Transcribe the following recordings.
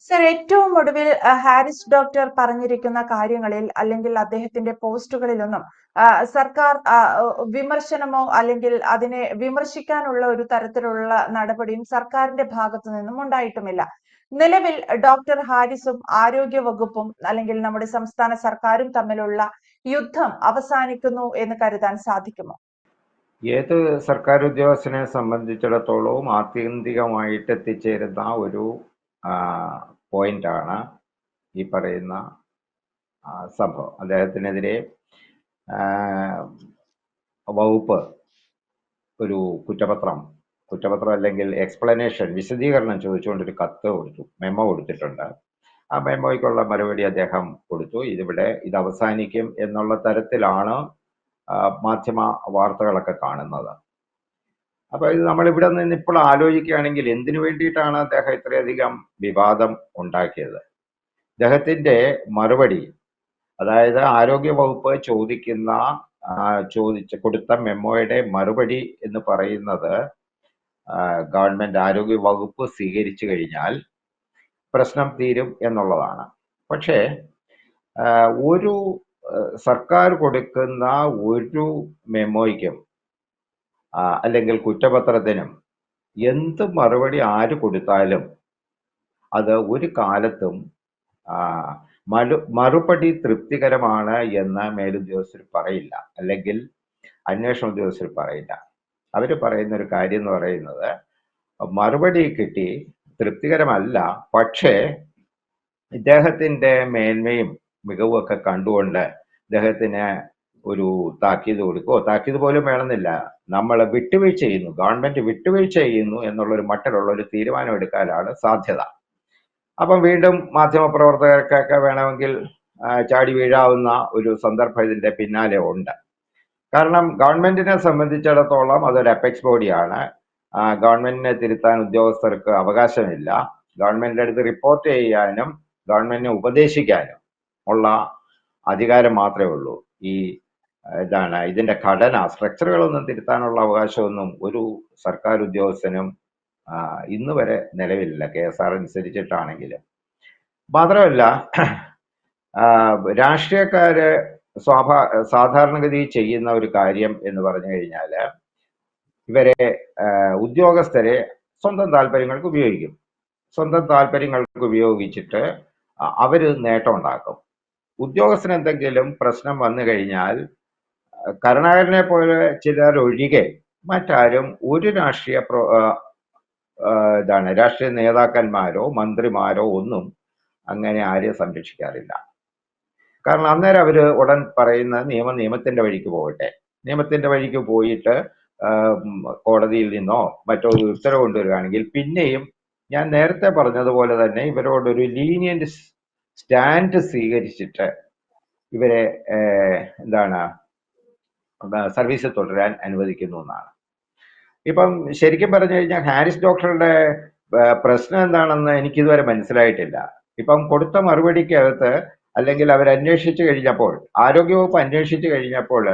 Sir, ഏറ്റവും ഒടുവിൽ Haris doctor പറഞ്ഞിരിക്കുന്ന കാര്യങ്ങളിൽ അല്ലെങ്കിൽ അദ്ദേഹത്തിന്റെ പോസ്റ്റുകളിലൊന്നും സർക്കാർ വിമർശനമോ അല്ലെങ്കിൽ അതിനെ വിമർശിക്കാനുള്ള ഒരു തരത്തിലുള്ള നടപടിയും സർക്കാരിന്റെ ഭാഗത്തു നിന്നും ഉണ്ടായിട്ടുമില്ല. നിലവിൽ ഡോക്ടർ ഹാരിസും ആരോഗ്യ വകുപ്പും അല്ലെങ്കിൽ നമ്മുടെ സംസ്ഥാന സർക്കാരും തമ്മിലുള്ള യുദ്ധം അവസാനിക്കുന്നു എന്ന് കരുതാൻ സാധിക്കുമോ? ഏത് സർക്കാർ ഉദ്യോഗസ്ഥനെ സംബന്ധിച്ചിടത്തോളവും ആത്യന്തികമായിട്ട് എത്തിച്ചേരുന്ന ഒരു പോയിന്റാണ് ഈ പറയുന്ന സംഭവം. അദ്ദേഹത്തിനെതിരെ വകുപ്പ് ഒരു കുറ്റപത്രം അല്ലെങ്കിൽ എക്സ്പ്ലനേഷൻ, വിശദീകരണം ചോദിച്ചുകൊണ്ടൊരു കത്ത് കൊടുത്തു, മെമ്മോ കൊടുത്തിട്ടുണ്ട്. ആ മെമ്മോയ്ക്കുള്ള മറുപടി അദ്ദേഹം കൊടുത്തു. ഇത് അവസാനിക്കും എന്നുള്ള തരത്തിലാണ് മാധ്യമ വാർത്തകളൊക്കെ കാണുന്നത്. അപ്പൊ ഇത് നമ്മളിവിടെ നിന്ന് ഇപ്പോൾ ആലോചിക്കുകയാണെങ്കിൽ എന്തിനു വേണ്ടിയിട്ടാണ് അദ്ദേഹം ഇത്രയധികം വിവാദം ഉണ്ടാക്കിയത്? അദ്ദേഹത്തിന്റെ മറുപടി, അതായത് ആരോഗ്യ വകുപ്പ് കൊടുത്ത മെമ്മോയുടെ മറുപടി എന്ന് പറയുന്നത് ഗവൺമെന്റ് ആരോഗ്യ വകുപ്പ് സ്വീകരിച്ചു കഴിഞ്ഞാൽ പ്രശ്നം തീരും എന്നുള്ളതാണ്. പക്ഷേ ഒരു സർക്കാർ കൊടുക്കുന്ന ഒരു മെമ്മോയ്ക്കും അല്ലെങ്കിൽ കുറ്റപത്രത്തിനും എന്ത് മറുപടി ആര് കൊടുത്താലും അത് ഒരു കാലത്തും മറുപടി തൃപ്തികരമാണ് എന്ന് മേലുദ്യോഗസ്ഥർ പറയില്ല, അല്ലെങ്കിൽ അന്വേഷണ ഉദ്യോഗസ്ഥർ പറയില്ല. അവർ പറയുന്ന ഒരു കാര്യം എന്ന് പറയുന്നത്, മറുപടി കിട്ടി, തൃപ്തികരമല്ല, പക്ഷേ ഇദ്ദേഹത്തിന്റെ മേന്മയും മികവും ഒക്കെ കണ്ടുകൊണ്ട് ഇദ്ദേഹത്തിന് ഒരു താക്കീത് കൊടുക്കുമോ, താക്കീത് പോലും വേണമെന്നില്ല, നമ്മൾ വിട്ടുവീഴ്ച ചെയ്യുന്നു, ഗവൺമെന്റ് വിട്ടുവീഴ്ച ചെയ്യുന്നു എന്നുള്ളൊരു മട്ടിലുള്ള ഒരു തീരുമാനം എടുക്കാനാണ് സാധ്യത. അപ്പം വീണ്ടും മാധ്യമപ്രവർത്തകർക്കൊക്കെ വേണമെങ്കിൽ ചാടി വീഴാവുന്ന ഒരു സന്ദർഭം ഇതിന്റെ പിന്നാലെ ഉണ്ട്. കാരണം ഗവൺമെന്റിനെ സംബന്ധിച്ചിടത്തോളം അതൊരു അപെക്സ് ബോഡിയാണ്. ഗവൺമെന്റിനെ തിരുത്താൻ ഉദ്യോഗസ്ഥർക്ക് അവകാശമില്ല. ഗവൺമെന്റിന്റെ അടുത്ത് റിപ്പോർട്ട് ചെയ്യാനും ഗവൺമെന്റിനെ ഉപദേശിക്കാനും ഉള്ള അധികാരം മാത്രമേ ഉള്ളൂ. ഇതിന്റെ ഘടന, സ്ട്രക്ചറുകളൊന്നും തിരുത്താനുള്ള അവകാശമൊന്നും ഒരു സർക്കാർ ഉദ്യോഗസ്ഥനും ഇന്ന് വരെ നിലവിലില്ല, KSR അനുസരിച്ചിട്ടാണെങ്കിലും. മാത്രമല്ല, രാഷ്ട്രീയക്കാര് സാധാരണഗതി ചെയ്യുന്ന ഒരു കാര്യം എന്ന് പറഞ്ഞു കഴിഞ്ഞാൽ, ഇവരെ ഉദ്യോഗസ്ഥരെ സ്വന്തം താല്പര്യങ്ങൾക്ക് ഉപയോഗിക്കും. സ്വന്തം താല്പര്യങ്ങൾക്ക് ഉപയോഗിച്ചിട്ട് അവര് നേട്ടം ഉണ്ടാക്കും. ഉദ്യോഗസ്ഥന് എന്തെങ്കിലും പ്രശ്നം വന്നു കഴിഞ്ഞാൽ കരുണാകരനെ പോലെ ചിലർ ഒഴികെ മറ്റാരും ഒരു രാഷ്ട്രീയ നേതാക്കന്മാരോ മന്ത്രിമാരോ ഒന്നും അങ്ങനെ ആരെയും സംരക്ഷിക്കാറില്ല. കാരണം അന്നേരം അവര് ഉടൻ പറയുന്ന നിയമത്തിന്റെ വഴിക്ക് പോകട്ടെ, നിയമത്തിന്റെ വഴിക്ക് പോയിട്ട് കോടതിയിൽ നിന്നോ മറ്റോ ഉത്തരവ് കൊണ്ടുവരികയാണെങ്കിൽ പിന്നെയും ഞാൻ നേരത്തെ പറഞ്ഞതുപോലെ തന്നെ ഇവരോടൊരു ലീനിയന്റ് സ്റ്റാൻഡ് സ്വീകരിച്ചിട്ട് ഇവരെ സർവീസിൽ തുടരാൻ അനുവദിക്കുന്നു എന്നാണ്. ഇപ്പം ശരിക്കും പറഞ്ഞു കഴിഞ്ഞാൽ ഹാരിസ് ഡോക്ടറുടെ പ്രശ്നം എന്താണെന്ന് എനിക്കിതുവരെ മനസ്സിലായിട്ടില്ല. ഇപ്പം കൊടുത്ത മറുപടിക്കകത്ത്, അല്ലെങ്കിൽ അവരന്വേഷിച്ചു കഴിഞ്ഞപ്പോൾ, ആരോഗ്യവകുപ്പ് അന്വേഷിച്ചു കഴിഞ്ഞപ്പോൾ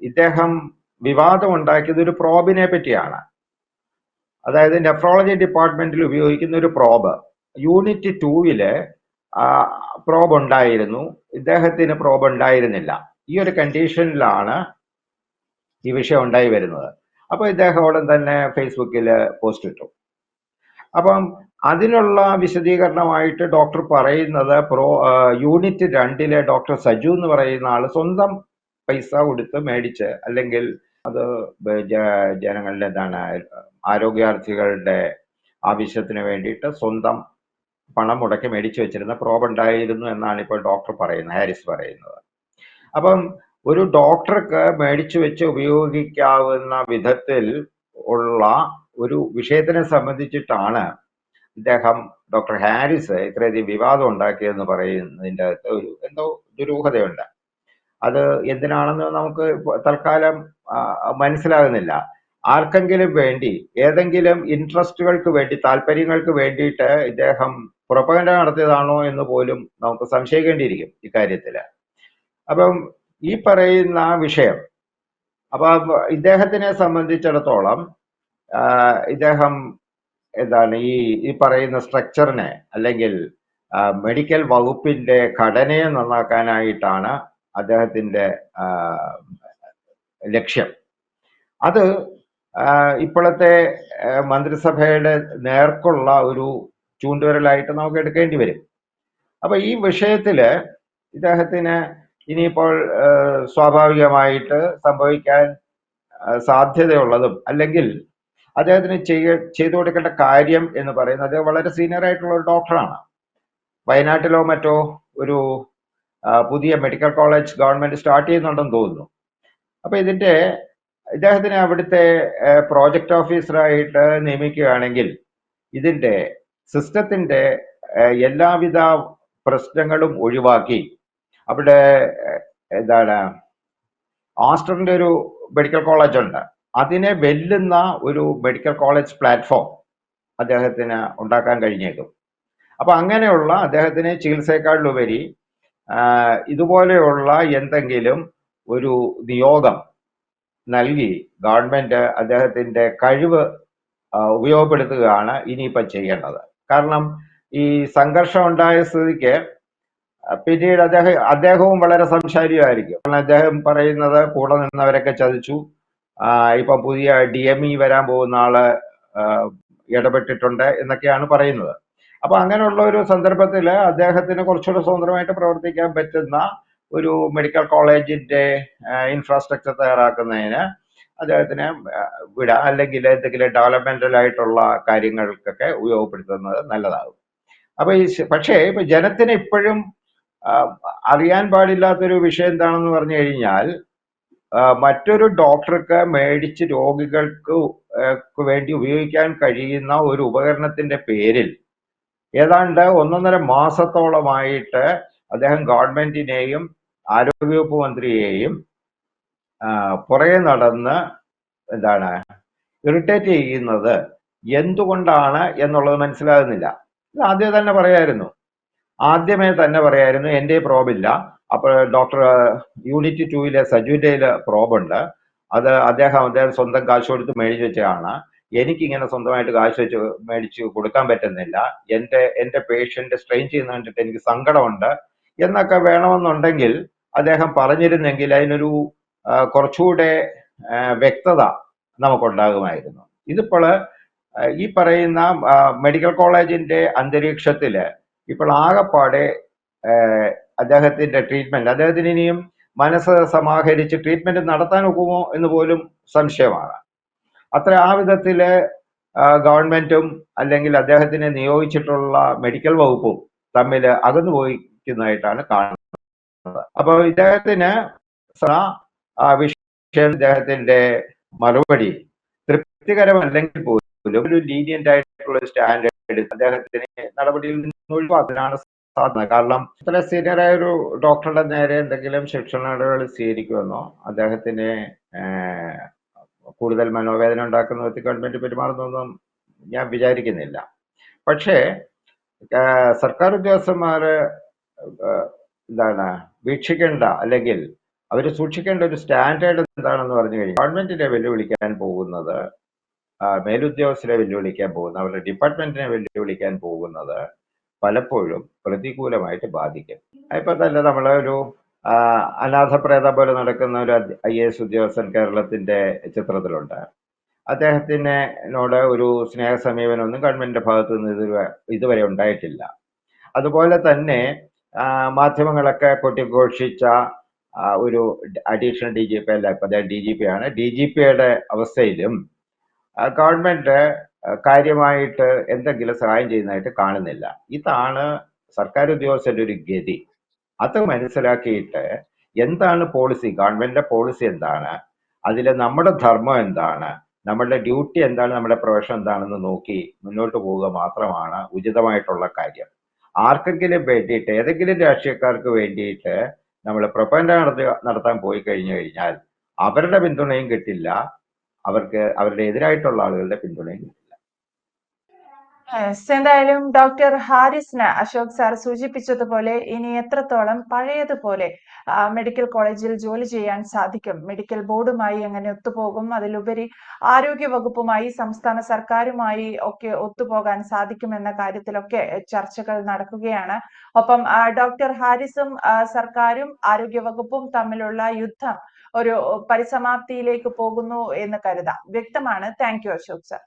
ഇദ്ദേഹം വിവാദം ഉണ്ടാക്കിയത് ഒരു പ്രോബിനെ പറ്റിയാണ്. അതായത് നെഫ്രോളജി ഡിപ്പാർട്ട്മെന്റിൽ ഉപയോഗിക്കുന്ന ഒരു പ്രോബ്, യൂണിറ്റ് 2 പ്രോബ് ഉണ്ടായിരുന്നു, ഇദ്ദേഹത്തിന് പ്രോബ് ഉണ്ടായിരുന്നില്ല. ഈ ഒരു കണ്ടീഷനിലാണ് ഈ വിഷയം ഉണ്ടായി വരുന്നത്. അപ്പൊ ഇദ്ദേഹം ഉടൻ തന്നെ ഫേസ്ബുക്കിൽ പോസ്റ്റ് ഇട്ടു. അപ്പം അതിനുള്ള വിശദീകരണമായിട്ട് ഡോക്ടർ പറയുന്നത്, യൂണിറ്റ് 2 ഡോക്ടർ സജു എന്ന് പറയുന്ന ആള് സ്വന്തം പൈസ കൊടുത്ത് മേടിച്ച്, അല്ലെങ്കിൽ അത് ജനങ്ങളുടെ ആരോഗ്യാർത്ഥികളുടെ ആവശ്യത്തിന് വേണ്ടിയിട്ട് സ്വന്തം പണം മുടക്കി മേടിച്ചു വെച്ചിരുന്ന പ്രോബ് ഉണ്ടായിരുന്നു എന്നാണ് ഇപ്പോൾ ഡോക്ടർ പറയുന്നത്, ഹാരിസ് പറയുന്നത്. അപ്പം ഒരു ഡോക്ടർക്ക് മേടിച്ചു വെച്ച് ഉപയോഗിക്കാവുന്ന വിധത്തിൽ ഉള്ള ഒരു വിഷയത്തിനെ സംബന്ധിച്ചിട്ടാണ് ഇദ്ദേഹം, ഡോക്ടർ ഹാരിസ്, ഇത്രയധികം വിവാദം ഉണ്ടാക്കിയെന്ന് പറയുന്നതിൻ്റെ അകത്ത് എന്തോ ദുരൂഹതയുണ്ട്. അത് എന്തിനാണെന്ന് നമുക്ക് തൽക്കാലം മനസ്സിലാകുന്നില്ല. ആർക്കെങ്കിലും വേണ്ടി, ഏതെങ്കിലും ഇൻട്രസ്റ്റുകൾക്ക് വേണ്ടി, താല്പര്യങ്ങൾക്ക് വേണ്ടിയിട്ട് ഇദ്ദേഹം പ്രൊപ്പഗൻഡ നടത്തിയതാണോ എന്ന് പോലും നമുക്ക് സംശയിക്കേണ്ടിയിരിക്കും ഇക്കാര്യത്തില്. അപ്പം ഈ പറയുന്ന വിഷയം, അപ്പൊ ഇദ്ദേഹത്തിനെ സംബന്ധിച്ചിടത്തോളം ഇദ്ദേഹം എന്താണ് ഈ പറയുന്ന സ്ട്രക്ചറിനെ അല്ലെങ്കിൽ മെഡിക്കൽ വകുപ്പിന്റെ ഘടനയെ നന്നാക്കാനായിട്ടാണ് അദ്ദേഹത്തിന്റെ ലക്ഷ്യം. അത് ഇപ്പോഴത്തെ മന്ത്രിസഭയുടെ നേർക്കുള്ള ഒരു ചൂണ്ടുവിരലായിട്ട് നമുക്ക് എടുക്കേണ്ടി വരും. അപ്പൊ ഈ വിഷയത്തില് ഇദ്ദേഹത്തിന് ഇനിയിപ്പോൾ സ്വാഭാവികമായിട്ട് സംഭവിക്കാൻ സാധ്യതയുള്ളതും അല്ലെങ്കിൽ അദ്ദേഹത്തിന് ചെയ്തു കൊടുക്കേണ്ട കാര്യം എന്ന് പറയുന്നത് അദ്ദേഹം വളരെ സീനിയർ ആയിട്ടുള്ള ഒരു ഡോക്ടറാണ്. വയനാട്ടിലോ മറ്റോ ഒരു പുതിയ മെഡിക്കൽ കോളേജ് ഗവൺമെന്റ് സ്റ്റാർട്ട് ചെയ്യുന്നുണ്ടെന്ന് തോന്നുന്നു. അപ്പൊ ഇദ്ദേഹത്തിനെ അവിടുത്തെ പ്രോജക്റ്റ് ഓഫീസറായിട്ട് നിയമിക്കുകയാണെങ്കിൽ ഇതിന്റെ സിസ്റ്റത്തിന്റെ എല്ലാവിധ പ്രശ്നങ്ങളും ഒഴിവാക്കി അവിടെ എന്താണ് ആസ്റ്ററിന്റെ ഒരു മെഡിക്കൽ കോളേജ് ഉണ്ട്, അതിനെ വെല്ലുന്ന ഒരു മെഡിക്കൽ കോളേജ് പ്ലാറ്റ്ഫോം അദ്ദേഹത്തിന് ഉണ്ടാക്കാൻ കഴിഞ്ഞേക്കും. അപ്പൊ അങ്ങനെയുള്ള അദ്ദേഹത്തിന് ചികിത്സയെക്കാളിലുപരി ഇതുപോലെയുള്ള എന്തെങ്കിലും ഒരു നിയോഗം നൽകി ഗവൺമെന്റ് അദ്ദേഹത്തിന്റെ കഴിവ് ഉപയോഗപ്പെടുത്തുകയാണ് ഇനിയിപ്പം ചെയ്യേണ്ടത്. കാരണം ഈ സംഘർഷം ഉണ്ടായ സ്ഥിതിക്ക് പിന്നീട് അദ്ദേഹവും വളരെ സംസാരിയായിരിക്കും. അദ്ദേഹം പറയുന്നത് കൂടെ നിന്നവരൊക്കെ ചതിച്ചു, ഇപ്പം പുതിയ DME വരാൻ പോകുന്ന ആള് ഇടപെട്ടിട്ടുണ്ട് എന്നൊക്കെയാണ് പറയുന്നത്. അപ്പൊ അങ്ങനെയുള്ള ഒരു സന്ദർഭത്തിൽ അദ്ദേഹത്തിന് കുറച്ചുകൂടെ സ്വതന്ത്രമായിട്ട് പ്രവർത്തിക്കാൻ പറ്റുന്ന ഒരു മെഡിക്കൽ കോളേജിന്റെ ഇൻഫ്രാസ്ട്രക്ചർ തയ്യാറാക്കുന്നതിന് അദ്ദേഹത്തിന് വിടാം, അല്ലെങ്കിൽ എന്തെങ്കിലും ഡെവലപ്മെന്റൽ ആയിട്ടുള്ള കാര്യങ്ങൾക്കൊക്കെ ഉപയോഗപ്പെടുത്തുന്നത് നല്ലതാകും. അപ്പൊ പക്ഷേ ഇപ്പൊ ജനത്തിന് ഇപ്പോഴും അറിയാൻ പാടില്ലാത്തൊരു വിഷയം എന്താണെന്ന് പറഞ്ഞു കഴിഞ്ഞാൽ, മറ്റൊരു ഡോക്ടർക്ക് മേടിച്ച് രോഗികൾക്ക് വേണ്ടി ഉപയോഗിക്കാൻ കഴിയുന്ന ഒരു ഉപകരണത്തിന്റെ പേരിൽ ഏതാണ്ട് 1.5 മാസത്തോളമായിട്ട് അദ്ദേഹം ഗവൺമെന്റിനെയും ആരോഗ്യവകുപ്പ് മന്ത്രിയെയും പുറകെ നടന്ന് ഇറിറ്റേറ്റ് ചെയ്യുന്നത് എന്തുകൊണ്ടാണ് എന്നുള്ളത് മനസ്സിലാകുന്നില്ല. ആദ്യമേ തന്നെ പറയായിരുന്നു എൻ്റെ പ്രോബില്ല. അപ്പോൾ ഡോക്ടർ യൂണിറ്റ് 2-ലെ സജുവിൻ്റെ പ്രോബുണ്ട്, അത് അദ്ദേഹം സ്വന്തം കാശ് കൊടുത്ത് മേടിച്ച് വെച്ചതാണ്, എനിക്കിങ്ങനെ സ്വന്തമായിട്ട് കാശ് വെച്ച് മേടിച്ച് കൊടുക്കാൻ പറ്റുന്നില്ല, എൻ്റെ പേഷ്യന്റ് സ്ട്രെയിൻ ചെയ്യുന്ന കണ്ടിട്ട് എനിക്ക് സങ്കടമുണ്ട് എന്നൊക്കെ വേണമെന്നുണ്ടെങ്കിൽ അദ്ദേഹം പറഞ്ഞിരുന്നെങ്കിൽ അതിനൊരു കുറച്ചുകൂടെ വ്യക്തത നമുക്കുണ്ടാകുമായിരുന്നു. ഇതിപ്പോൾ ഈ പറയുന്ന മെഡിക്കൽ കോളേജിന്റെ അന്തരീക്ഷത്തില് ഇപ്പോൾ ആകെപ്പാടെ അദ്ദേഹത്തിന്റെ ട്രീറ്റ്മെന്റ്, അദ്ദേഹത്തിന് ഇനിയും മനസ്സ് സമാഹരിച്ച് ട്രീറ്റ്മെന്റ് നടത്താൻ ഒക്കുമോ എന്ന് പോലും സംശയമാണ്. ആ വിധത്തില് ഗവൺമെന്റും അല്ലെങ്കിൽ അദ്ദേഹത്തിനെ നിയോഗിച്ചിട്ടുള്ള മെഡിക്കൽ വകുപ്പും തമ്മിൽ അകന്നു പോയിരിക്കുന്നതായിട്ടാണ് കാണുന്നത്. അപ്പോൾ ഇദ്ദേഹത്തിന് ഇദ്ദേഹത്തിന്റെ മറുപടി തൃപ്തികരമല്ലെങ്കിൽ പോലും ഒരു ലീനിയന്റ് ആയിട്ടുള്ള സ്റ്റാൻഡേർഡ് അദ്ദേഹത്തിന് നടപടിയിൽ നിന്ന് ഒഴിവാക്കാനാണ് സാധ്യത. കാരണം ഇത്ര സീനിയറായ ഒരു ഡോക്ടറുടെ നേരെ എന്തെങ്കിലും ശിക്ഷണ നടപടികൾ സ്വീകരിക്കുമെന്നോ അദ്ദേഹത്തിന് കൂടുതൽ മനോവേദന ഉണ്ടാക്കുന്ന വിധത്തിൽ ഗവൺമെന്റ് പെരുമാറുന്നൊന്നും ഞാൻ വിചാരിക്കുന്നില്ല. പക്ഷേ സർക്കാർ ഉദ്യോഗസ്ഥന്മാര് വീക്ഷിക്കേണ്ട അല്ലെങ്കിൽ അവർ സൂക്ഷിക്കേണ്ട ഒരു സ്റ്റാൻഡേർഡ് എന്താണെന്ന് പറഞ്ഞു കഴിഞ്ഞാൽ, ഗവൺമെന്റിനെ വെല്ലുവിളിക്കാൻ പോകുന്നത്, മേലുദ്യോഗസ്ഥരെ വെല്ലുവിളിക്കാൻ പോകുന്നത്, അവരുടെ ഡിപ്പാർട്ട്മെന്റിനെ വെല്ലുവിളിക്കാൻ പോകുന്നത് പലപ്പോഴും പ്രതികൂലമായിട്ട് ബാധിക്കും. ഇപ്പൊ തന്നെ നമ്മളെ ഒരു അനാഥപ്രേത പോലെ നടക്കുന്ന ഒരു IAS ഉദ്യോഗസ്ഥൻ കേരളത്തിന്റെ ചിത്രത്തിലുണ്ട്. അദ്ദേഹത്തിനോട് ഒരു സ്നേഹ സമീപനമൊന്നും ഗവൺമെന്റിന്റെ ഭാഗത്തു നിന്ന് ഇതുവരെ ഉണ്ടായിട്ടില്ല. അതുപോലെ തന്നെ മാധ്യമങ്ങളൊക്കെ കൊട്ടിഘോഷിച്ച ഒരു അഡീഷണൽ DGP അല്ല, ഇപ്പൊ അദ്ദേഹം DGP ആണ്, DGPയുടെ അവസ്ഥയിലും ഗവൺമെന്റ് കാര്യമായിട്ട് എന്തെങ്കിലും സഹായം ചെയ്യുന്നതായിട്ട് കാണുന്നില്ല. ഇതാണ് സർക്കാർ ഉദ്യോഗസ്ഥരുടെ ഒരു ഗതി. അത് മനസ്സിലാക്കിയിട്ട് എന്താണ് പോളിസി, ഗവൺമെന്റിന്റെ പോളിസി എന്താണ്, അതിൽ നമ്മുടെ ധർമ്മം എന്താണ്, നമ്മളുടെ ഡ്യൂട്ടി എന്താണ്, നമ്മുടെ പ്രൊഫഷൻ എന്താണെന്ന് നോക്കി മുന്നോട്ട് പോവുക മാത്രമാണ് ഉചിതമായിട്ടുള്ള കാര്യം. ആർക്കെങ്കിലും വേണ്ടിയിട്ട്, ഏതെങ്കിലും രാഷ്ട്രീയക്കാർക്ക് വേണ്ടിയിട്ട് നമ്മൾ പ്രൊപ്പഗൻഡ നടത്താൻ പോയി കഴിഞ്ഞാൽ അവരുടെ പിന്തുണയും കിട്ടില്ല, അവരുടെ എതിരായിട്ടുള്ള ആളുകളുടെ പിന്തുണയും കിട്ടില്ല. എന്തായാലും ഡോക്ടർ ഹാരിസിന് അശോക് സാർ സൂചിപ്പിച്ചതുപോലെ ഇനി എത്രത്തോളം പഴയതുപോലെ മെഡിക്കൽ കോളേജിൽ ജോലി ചെയ്യാൻ സാധിക്കും, മെഡിക്കൽ ബോർഡുമായി എങ്ങനെ ഒത്തുപോകും, അതിലുപരി ആരോഗ്യ വകുപ്പുമായി സംസ്ഥാന സർക്കാരുമായി ഒക്കെ ഒത്തുപോകാൻ സാധിക്കുമെന്ന കാര്യത്തിലൊക്കെ ചർച്ചകൾ നടക്കുകയാണ്. ഒപ്പം ഡോക്ടർ ഹാരിസും സർക്കാരും ആരോഗ്യ വകുപ്പും തമ്മിലുള്ള യുദ്ധം ഒരു പരിസമാപ്തിയിലേക്ക് പോകുന്നു എന്ന് കരുതാം. വ്യക്തമാണ്. Thank you Ashok sir.